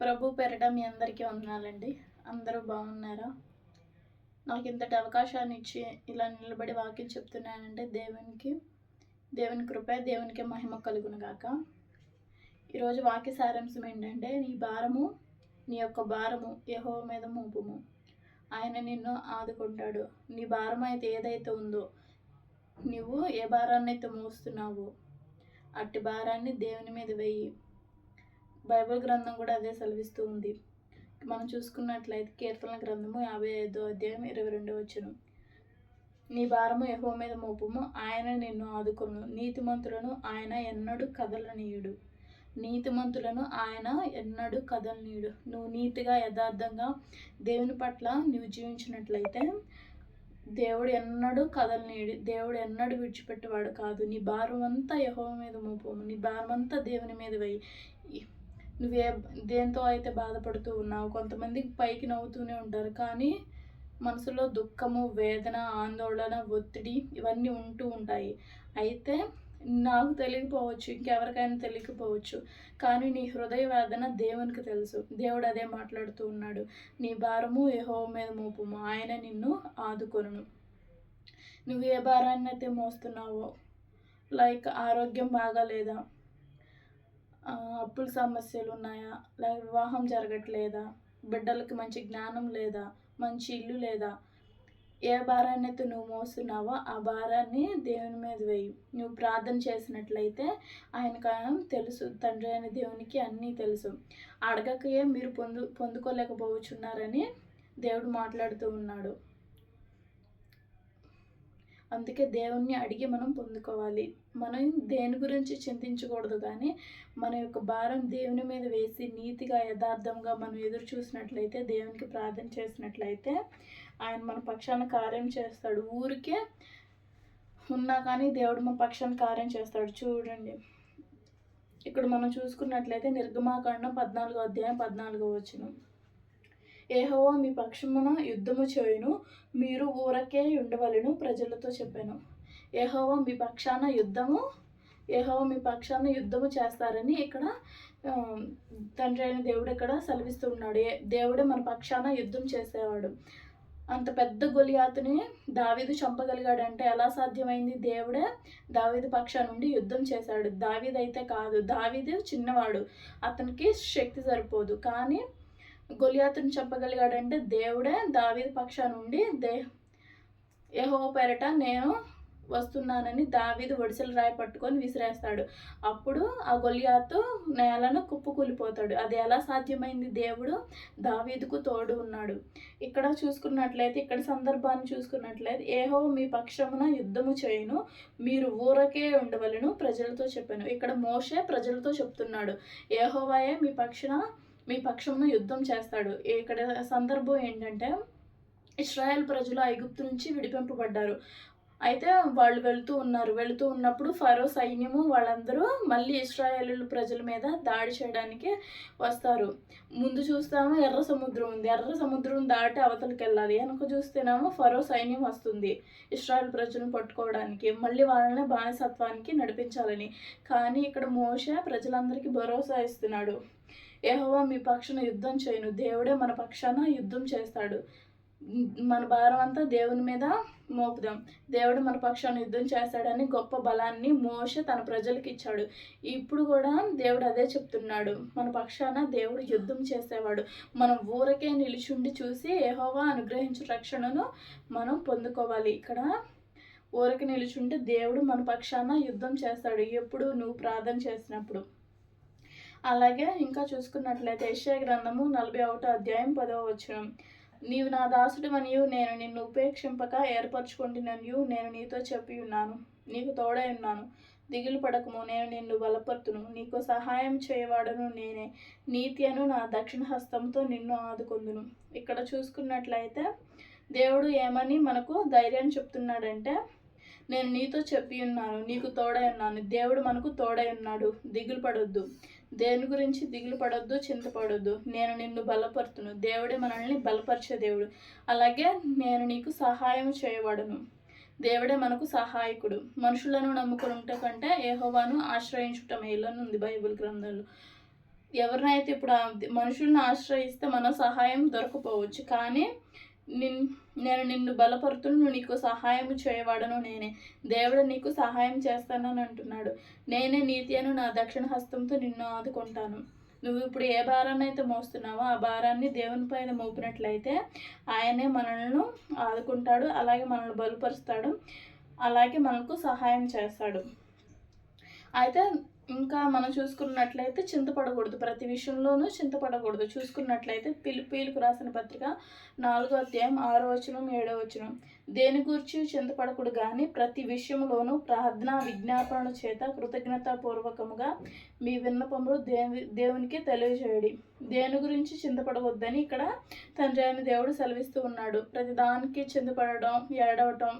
ప్రభు పేరిట మీ అందరికీ వందనాలండి. అందరూ బాగున్నారా? నాకు ఇంతటి అవకాశాన్ని ఇచ్చి ఇలా నిలబడి వాక్యం చెప్తున్నానంటే దేవుని కృప, దేవునికే మహిమ కలుగును గాక. ఈరోజు వాక్య సారాంశం ఏంటంటే, నీ యొక్క భారము యెహోవా మీద మోపుము. ఆయన నిన్ను ఆదుకుంటాడు. నీ భారం అయితే ఏదైతే ఉందో, నువ్వు ఏ భారాన్ని అయితే మోస్తున్నావో అట్టి భారాన్ని దేవుని మీద వెయ్యి. బైబిల్ గ్రంథం కూడా అదే సెలవిస్తూ ఉంది. మనం చూసుకున్నట్లయితే కీర్తనల గ్రంథము 55వ అధ్యాయం 22వ వచనం. నీ భారము యెహోవా మీద మోపుము, ఆయన నిన్ను ఆదుకొను. నీతిమంతులను ఆయన ఎన్నడూ కదలనీయుడు. నువ్వు నీతిగా యథార్థంగా దేవుని పట్ల నువ్వు జీవించినట్లయితే దేవుడు ఎన్నడూ కదలనీయుడు. దేవుడు ఎన్నడూ విడిచిపెట్టేవాడు కాదు. నీ భారం అంతా యెహోవా మీద మోపము. నీ భారం అంతా దేవుని మీద వెయ్యి. నువ్వే దేంతో అయితే బాధపడుతూ ఉన్నావు. కొంతమందికి పైకి నవ్వుతూనే ఉంటారు, కానీ మనసులో దుఃఖము, వేదన, ఆందోళన, ఒత్తిడి ఇవన్నీ ఉంటూ ఉంటాయి. అయితే నాకు తెలియకపోవచ్చు, ఇంకెవరికైనా తెలియకపోవచ్చు, కానీ నీ హృదయ వేదన దేవునికి తెలుసు. దేవుడు అదే మాట్లాడుతూ ఉన్నాడు. నీ భారము యెహోవా మీద మోపుము, ఆయన నిన్ను ఆదుకొనును. నువ్వు ఏ భారాన్ని అయితే మోస్తున్నావో, లైక్ ఆరోగ్యం బాగాలేదా, అప్పుల సమస్యలు ఉన్నాయా, లేక వివాహం జరగట్లేదా, బిడ్డలకి మంచి జ్ఞానం లేదా, మంచి ఇల్లు లేదా, ఏ భారాన్ని అయితే నువ్వు మోస్తున్నావో ఆ భారాన్ని దేవుని మీద వేయి. నువ్వు ప్రార్థన చేసినట్లయితే ఆయనకు తెలుసు. తండ్రి అయిన దేవునికి అన్నీ తెలుసు. అడగకయే మీరు పొందుకోలేకపోవచ్చున్నారని దేవుడు మాట్లాడుతూ ఉన్నాడు. అందుకే దేవుణ్ణి అడిగి మనం పొందుకోవాలి. మనం దేని గురించి చింతించకూడదు, కానీ మన యొక్క భారం దేవుని మీద వేసి నీతిగా యథార్థంగా మనం ఎదురు చూసినట్లయితే, దేవునికి ప్రార్థన చేసినట్లయితే ఆయన మన పక్షాన కార్యం చేస్తాడు. ఊరికే ఉన్నా కానీ దేవుడు మన పక్షాన కార్యం చేస్తాడు. చూడండి, ఇక్కడ మనం చూసుకున్నట్లయితే నిర్గమాకాండం 14వ అధ్యాయం 14వ వచనం. యెహోవా మీ పక్షమున యుద్ధము చేయును, మీరు ఊరకే ఉండవలెను ప్రజలతో చెప్పాను. యెహోవా మీ పక్షాన యుద్ధము చేస్తారని ఇక్కడ తండ్రి అయిన దేవుడు ఇక్కడ సెలవిస్తూ ఉన్నాడు. దేవుడే మన పక్షాన యుద్ధం చేసేవాడు. అంత పెద్ద గొలియాతుని దావీదు చంపగలిగాడంటే ఎలా సాధ్యమైంది? దేవుడే దావీదు పక్షా నుండి యుద్ధం చేశాడు. దావీదు అయితే కాదు, దావీదు చిన్నవాడు, అతనికి శక్తి సరిపోదు, కానీ గొలియాతుని చంపగలిగాడంటే దేవుడే దావీదు పక్షా నుండి యెహోవా పేరట నేను వస్తున్నానని దావీదు ఒడిసెల రాయి పట్టుకొని విసిరేస్తాడు. అప్పుడు ఆ గొలియాతు నేలను కుప్పకూలిపోతాడు. అది ఎలా సాధ్యమైంది? దేవుడు దావీదుకు తోడు ఉన్నాడు. ఇక్కడ చూసుకున్నట్లయితే, ఇక్కడ సందర్భాన్ని చూసుకున్నట్లయితే, యెహోవా మీ పక్షమున యుద్ధము చేయును, మీరు ఊరకే ఉండవలెను ప్రజలతో చెప్పాను. ఇక్కడ మోషే ప్రజలతో చెప్తున్నాడు, యెహోవాయే మీ పక్షమున యుద్ధం చేస్తాడు. ఇక్కడ సందర్భం ఏంటంటే, ఇశ్రాయేల్ ప్రజలు ఐగుప్తు నుంచి విడిపింపబడ్డారు. అయితే వాళ్ళు వెళుతూ ఉన్నప్పుడు ఫరో సైన్యము వాళ్ళందరూ మళ్ళీ ఇశ్రాయేలు ప్రజల మీద దాడి చేయడానికి వస్తారు. ముందు చూస్తామో ఎర్ర సముద్రం ఉంది, ఎర్ర సముద్రం దాటి అవతలకి వెళ్ళాలి. వెనక చూస్తేనేమో ఫరో సైన్యం వస్తుంది ఇశ్రాయేల్ ప్రజలను పట్టుకోవడానికి, మళ్ళీ వాళ్ళని బానిసత్వానికి నడిపించాలని. కానీ ఇక్కడ మోషే ప్రజలందరికీ భరోసా ఇస్తున్నాడు, యెహోవా మీ పక్షాన యుద్ధం చేయను, దేవుడే మన పక్షాన యుద్ధం చేస్తాడు. మన భారం అంతా దేవుని మీద మోపుదాం, దేవుడు మన పక్షాన యుద్ధం చేస్తాడని గొప్ప బలాన్ని మోషే తన ప్రజలకు ఇచ్చాడు. ఇప్పుడు కూడా దేవుడు అదే చెప్తున్నాడు, మన పక్షాన దేవుడు యుద్ధం చేసేవాడు. మనం ఊరకే నిలిచుండి చూసి యెహోవా అనుగ్రహించు రక్షణను మనం పొందుకోవాలి. ఇక్కడ ఊరకే నిలిచుంటే దేవుడు మన పక్షాన యుద్ధం చేస్తాడు, ఎప్పుడు నువ్వు ప్రార్థన చేసినప్పుడు. అలాగే ఇంకా చూసుకున్నట్లయితే యెషయా గ్రంథము 41వ అధ్యాయం 10వ వచనం. నీవు నా దాసుడివనియు, నేను నిన్ను ఉపేక్షింపక ఏర్పరచుకుంటున్ననియు నేను నీతో చెప్పి ఉన్నాను. నీకు తోడై ఉన్నాను, దిగులు పడకము, నేను నిన్ను బలపర్తును, నీకు సహాయం చేయవాడను నేనే, నీతి అను నా దక్షిణ హస్తంతో నిన్ను ఆదుకొందును. ఇక్కడ చూసుకున్నట్లయితే దేవుడు ఏమని మనకు ధైర్యాన్ని చెప్తున్నాడంటే, నేను నీతో చెప్పి ఉన్నాను, నీకు తోడై ఉన్నాను. దేవుడు మనకు తోడై ఉన్నాడు. దిగులు పడొద్దు, దేని గురించి దిగులు పడొద్దు, చింతపడొద్దు. నేను నిన్ను బలపరుతును. దేవుడే మనల్ని బలపరిచే దేవుడు. అలాగే నేను నీకు సహాయం చేయబడను. దేవుడే మనకు సహాయకుడు. మనుషులను నమ్ముకుని ఉంటే కంటే యెహోవాను ఆశ్రయించుట మేలని ఉంది బైబిల్ గ్రంథంలో. ఎవరినైతే ఇప్పుడు మనుషుల్ని ఆశ్రయిస్తే మనం సహాయం దొరకపోవచ్చు, కానీ నేను నిన్ను బలపరుతును, నువ్వు నీకు సహాయం చేయవాడను నేనే. దేవుడు నీకు సహాయం చేస్తానని అంటున్నాడు. నేనే నీతి అను నా దక్షిణ హస్తంతో నిన్ను ఆదుకుంటాను. నువ్వు ఇప్పుడు ఏ భారాన్ని అయితే మోస్తున్నావో ఆ భారాన్ని దేవుని పైన మోపినట్లయితే ఆయనే మనల్ని ఆదుకుంటాడు, అలాగే మనల్ని బలపరుస్తాడు, అలాగే మనకు సహాయం చేస్తాడు. అయితే ఇంకా మనం చూసుకున్నట్లయితే చింతపడకూడదు, ప్రతి విషయంలోనూ చింతపడకూడదు. చూసుకున్నట్లయితే పిలుపులకు రాసిన పత్రిక 4వ అధ్యాయం 6వ వచనం 7వ వచనం, దేని గురించి చింతపడకూడదు కానీ ప్రతి విషయంలోనూ ప్రార్థన విజ్ఞాపనల చేత కృతజ్ఞతాపూర్వకముగా మీ విన్నపములు దేవునికి తెలియజేయడి. దేని గురించి చింతపడవద్దని ఇక్కడ తండ్రి అయిన దేవుడు సెలవిస్తూ ఉన్నాడు. ప్రతి దానికి చింతపడడం, ఏడవటం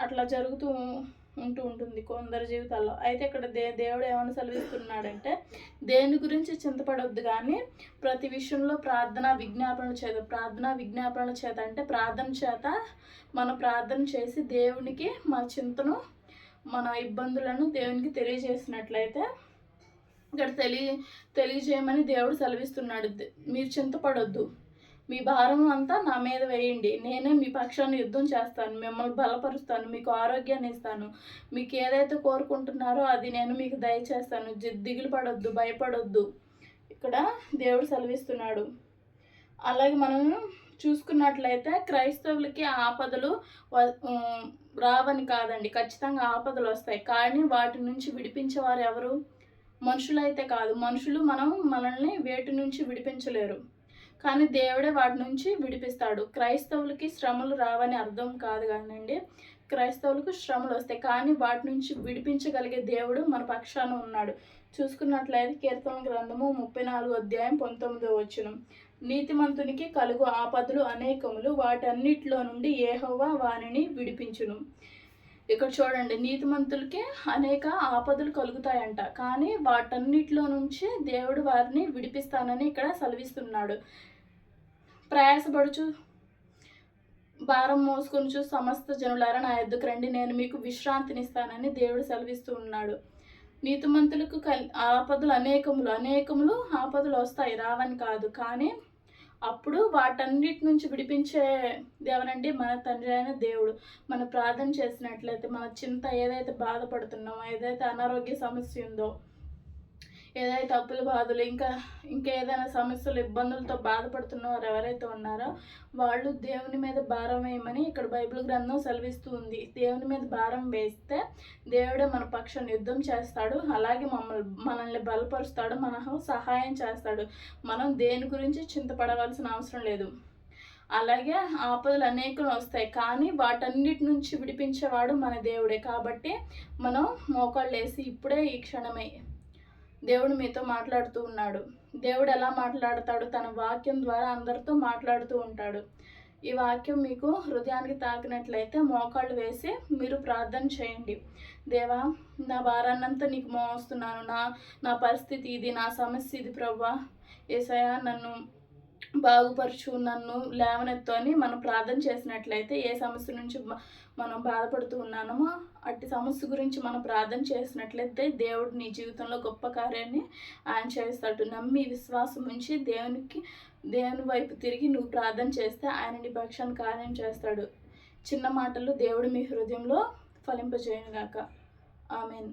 అట్లా జరుగుతూ ఉంటుంది కొందరి జీవితాల్లో. అయితే ఇక్కడ దేవుడు ఏమైనా సెలవిస్తున్నాడంటే దేని గురించి చింతపడొద్దు కానీ ప్రతి విషయంలో ప్రార్థన విజ్ఞాపనల చేత అంటే ప్రార్థన చేత మన ప్రార్థన చేసి దేవునికి మన చింతను మన ఇబ్బందులను దేవునికి తెలియజేసినట్లయితే ఇక్కడ తెలియజేయమని దేవుడు సెలవిస్తున్నాడు. మీరు చింతపడొద్దు, మీ భారం అంతా నా మీద వేయండి, నేనే మీ పక్షాన్ని యుద్ధం చేస్తాను, మిమ్మల్ని బలపరుస్తాను, మీకు ఆరోగ్యాన్ని ఇస్తాను, మీకు ఏదైతే కోరుకుంటున్నారో అది నేను మీకు దయచేస్తాను, దిగులు పడొద్దు, భయపడొద్దు ఇక్కడ దేవుడు సెలవిస్తున్నాడు. అలాగే మనం చూసుకున్నట్లయితే క్రైస్తవులకి ఆపదలు రావని కాదండి, ఖచ్చితంగా ఆపదలు వస్తాయి, కానీ వాటి నుంచి విడిపించేవారు ఎవరు? మనుషులైతే కాదు. మనుషులు మనల్ని వేటి నుంచి విడిపించలేరు, కానీ దేవుడే వాటి నుంచి విడిపిస్తాడు. క్రైస్తవులకి శ్రమలు రావని అర్థం కాదు కానండి, క్రైస్తవులకు శ్రమలు వస్తాయి, కానీ వాటి నుంచి విడిపించగలిగే దేవుడు మన పక్షాన ఉన్నాడు. చూసుకున్నట్లయితే కీర్తన గ్రంథము 34వ అధ్యాయం 19వ వచనం, నీతిమంతునికి కలుగు ఆపదలు అనేకములు, వాటన్నిటిలో నుండి యెహోవా వానిని విడిపించును. ఇక్కడ చూడండి, నీతిమంతులకి అనేక ఆపదలు కలుగుతాయంట, కానీ వాటన్నిటిలో నుంచి దేవుడు వారిని విడిపిస్తానని ఇక్కడ సెలవిస్తున్నాడు. ప్రయాసపడుచు భారం మోసుకొనుచు సమస్త జనులారా నా యొద్దకు రండి, నేను మీకు విశ్రాంతినిస్తానని దేవుడు సెలవిస్తూ ఉన్నాడు. నీతిమంతులకు ఆపదలు అనేకములు ఆపదలు వస్తాయి, రావని కాదు, కానీ అప్పుడు వాటన్నిటి నుంచి విడిపించే దేవునండి మన తండ్రి అయిన దేవుడు. మన ప్రార్థన చేసినట్లయితే మన చింత ఏదైతే బాధపడుతున్నామో, ఏదైతే అనారోగ్య సమస్య ఉందో, ఏదైతే అప్పుల బాధలు ఇంకా ఏదైనా సమస్యలు ఇబ్బందులతో బాధపడుతున్న వారు ఎవరైతే ఉన్నారో వాళ్ళు దేవుని మీద భారం వేయమని ఇక్కడ బైబిల్ గ్రంథం సెలవిస్తూ ఉంది. దేవుని మీద భారం వేస్తే దేవుడే మన పక్షాన్ని యుద్ధం చేస్తాడు, అలాగే మనల్ని బలపరుస్తాడు, మనకు సహాయం చేస్తాడు. మనం దేని గురించి చింతపడవలసిన అవసరం లేదు. అలాగే ఆపదలు అనేకలు వస్తాయి, కానీ వాటన్నిటి నుంచి విడిపించేవాడు మన దేవుడే. కాబట్టి మనం మోకాళ్ళు వేసి ఇప్పుడే ఈ క్షణమే దేవుడు మీతో మాట్లాడుతూ ఉన్నాడు. దేవుడు ఎలా మాట్లాడతాడు? తన వాక్యం ద్వారా అందరితో మాట్లాడుతూ ఉంటాడు. ఈ వాక్యం మీకు హృదయానికి తాకినట్లయితే మోకాళ్ళు వేసి మీరు ప్రార్థన చేయండి. దేవా, నా భారాన్నంతా నీకు మోస్తున్నాను, నా పరిస్థితి ఇది, నా సమస్య ఇది ప్రభువా, యేసయ్యా నన్ను బాగుపరచు, నన్ను లేవనెత్తు అని మనం ప్రార్థన చేసినట్లయితే ఏ సమస్య నుంచి మనం బాధపడుతూ ఉన్నామో అట్టి సమస్య గురించి మనం ప్రార్థన చేసినట్లయితే దేవుడు నీ జీవితంలో గొప్ప కార్యాన్ని ఆయన చేస్తాడు. నమ్మి విశ్వాసం ఉంచి దేవుని వైపు తిరిగి నువ్వు ప్రార్థన చేస్తే ఆయన నీ పక్షాన్ని కార్యం చేస్తాడు. చిన్న మాటలు దేవుడు మీ హృదయంలో ఫలింపజేయునుగాక. ఆమెన్.